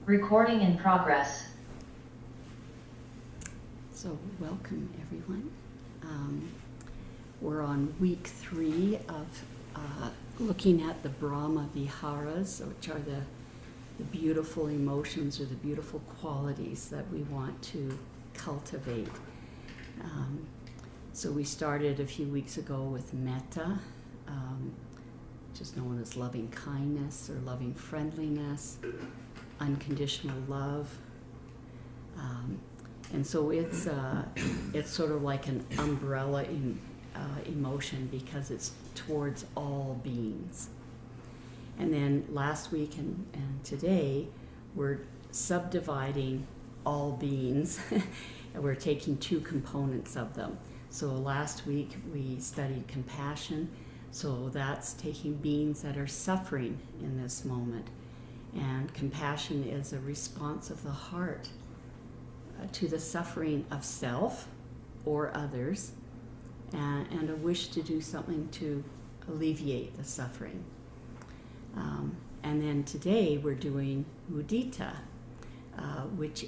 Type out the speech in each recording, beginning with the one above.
Recording in progress. So welcome everyone. We're on week 3 of looking at the Brahma Viharas, which are the beautiful emotions or the beautiful qualities that we want to cultivate. So we started a few weeks ago with metta, which is known as loving kindness or loving friendliness, unconditional love. And so it's sort of like an umbrella emotion because it's towards all beings. And then last week and today, we're subdividing all beings, and we're taking 2 components of them. So last week we studied compassion, so that's taking beings that are suffering in this moment. And compassion is a response of the heart to the suffering of self or others, and a wish to do something to alleviate the suffering. And then today we're doing mudita, which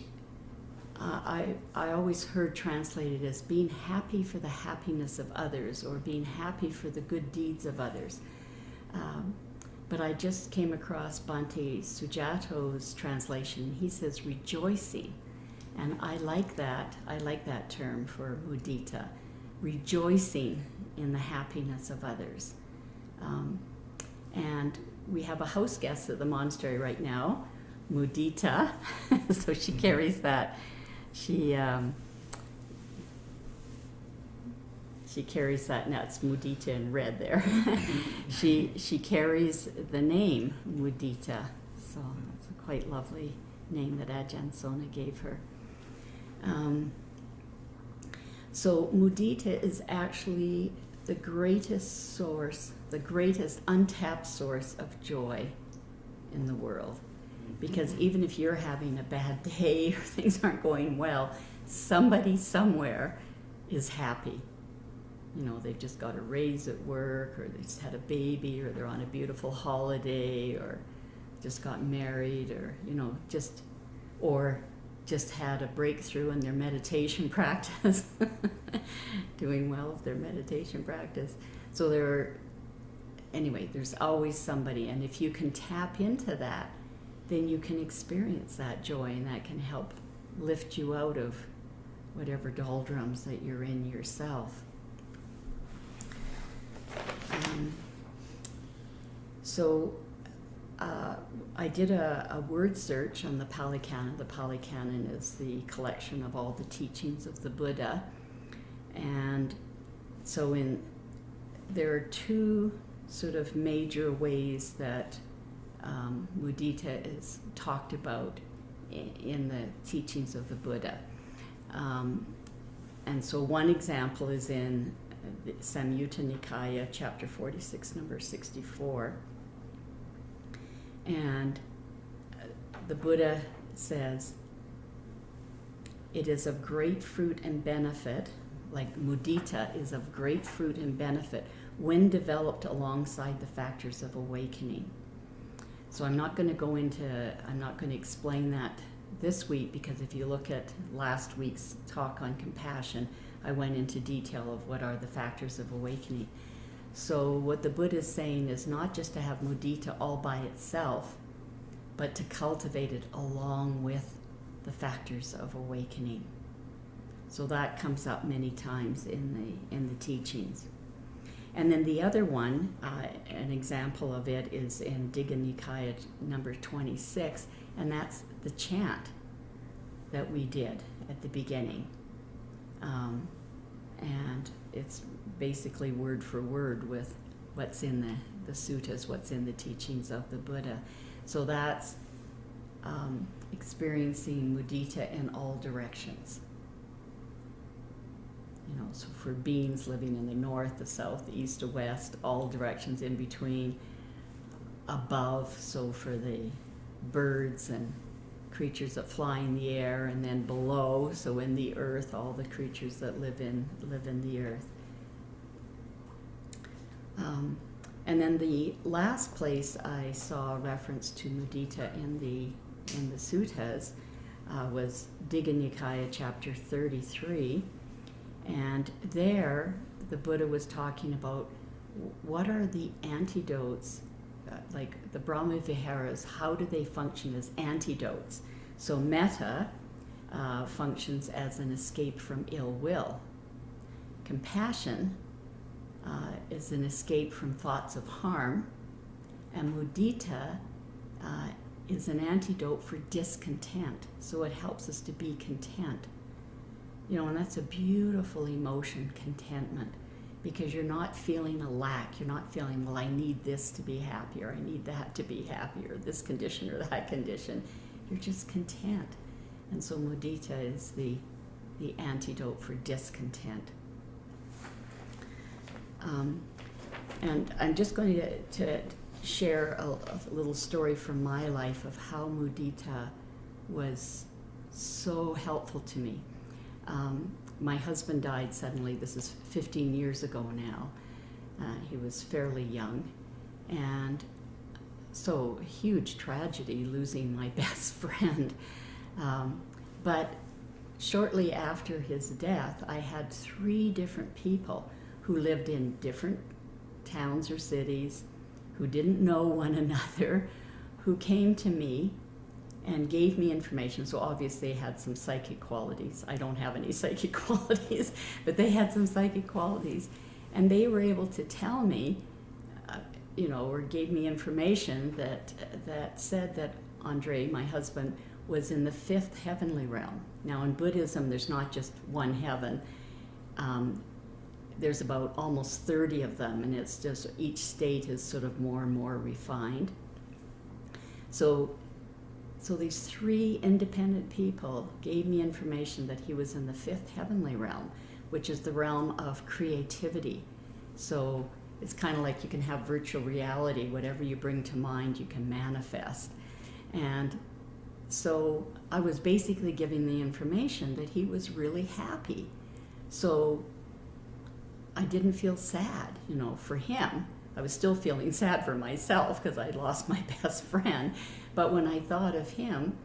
I always heard translated as being happy for the happiness of others or being happy for the good deeds of others. But I just came across Bhante Sujato's translation. He says rejoicing. And I like that term for mudita, rejoicing in the happiness of others. And we have a house guest at the monastery right now, Mudita, so she carries that. She carries that, now it's Mudita in red there. She carries the name Mudita, so it's a quite lovely name that Ajahn Sona gave her. So mudita is actually the greatest source, the greatest untapped source of joy in the world. Because even if you're having a bad day or things aren't going well, somebody somewhere is happy. You know, they've just got a raise at work, or they just had a baby, or they're on a beautiful holiday, or just got married, or, you know, just had a breakthrough in their meditation practice, doing well with their meditation practice. So there's always somebody, and if you can tap into that, then you can experience that joy, and that can help lift you out of whatever doldrums that you're in yourself. I did a word search on the Pali Canon. The Pali Canon is the collection of all the teachings of the Buddha. And so there are 2 sort of major ways that mudita is talked about in the teachings of the Buddha. And so one example is in the Samyutta Nikaya, chapter 46, number 64. And the Buddha says, it is of great fruit and benefit, like mudita is of great fruit and benefit when developed alongside the factors of awakening. So I'm not going to explain that this week, because if you look at last week's talk on compassion, I went into detail of what are the factors of awakening. So what the Buddha is saying is not just to have mudita all by itself, but to cultivate it along with the factors of awakening. So that comes up many times in the teachings. And then the other one, an example of it is in Digha Nikaya number 26, and that's the chant that we did at the beginning. And it's basically word for word with what's in the suttas, what's in the teachings of the Buddha. So that's experiencing mudita in all directions. You know, so for beings living in the north, the south, the east, the west, all directions in between, above, so for the birds and creatures that fly in the air, and then below, so in the earth, all the creatures that live in the earth. And then the last place I saw a reference to mudita in the in the suttas was Digha Nikaya chapter 33, and there the Buddha was talking about what are the antidotes, like the Brahma Viharas, how do they function as antidotes? So metta functions as an escape from ill will. Compassion is an escape from thoughts of harm, and mudita is an antidote for discontent. So it helps us to be content. You know, and that's a beautiful emotion, contentment, because you're not feeling a lack. You're not feeling, well, I need this to be happy, or I need that to be happy, or this condition or that condition. You're just content. And so mudita is the antidote for discontent. And I'm just going to share a little story from my life of how mudita was so helpful to me. My husband died suddenly. This is 15 years ago now. He was fairly young. And so, huge tragedy, losing my best friend. But shortly after his death, I had 3 different people who lived in different towns or cities, who didn't know one another, who came to me and gave me information. So obviously they had some psychic qualities. I don't have any psychic qualities, but they had some psychic qualities. And they were able to tell me, or gave me information that said that Andre, my husband, was in the 5th heavenly realm. Now in Buddhism, there's not just one heaven. There's about almost 30 of them, and it's just each state is sort of more and more refined. So these 3 independent people gave me information that he was in the 5th heavenly realm, which is the realm of creativity. So it's kind of like you can have virtual reality. Whatever you bring to mind, you can manifest. And so I was basically giving the information that he was really happy. So I didn't feel sad, for him. I was still feeling sad for myself because I'd lost my best friend. But when I thought of him,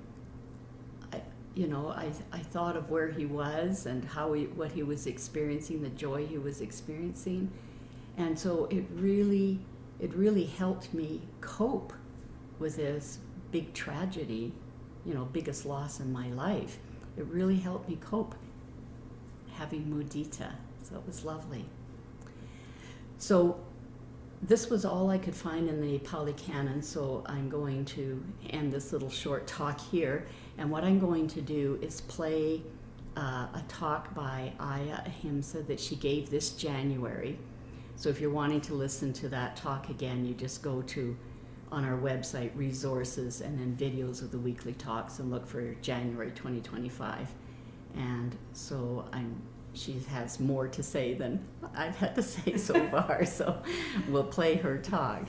I thought of where he was and what he was experiencing, the joy he was experiencing. And so it really helped me cope with this big tragedy, biggest loss in my life. It really helped me cope having mudita. So it was lovely. So this was all I could find in the Pali Canon, so I'm going to end this little short talk here. And what I'm going to do is play a talk by Aya Ahimsa that she gave this January. So if you're wanting to listen to that talk again, you just go on our website, resources, and then videos of the weekly talks, and look for January 2025. And so she has more to say than I've had to say so far, so we'll play her talk.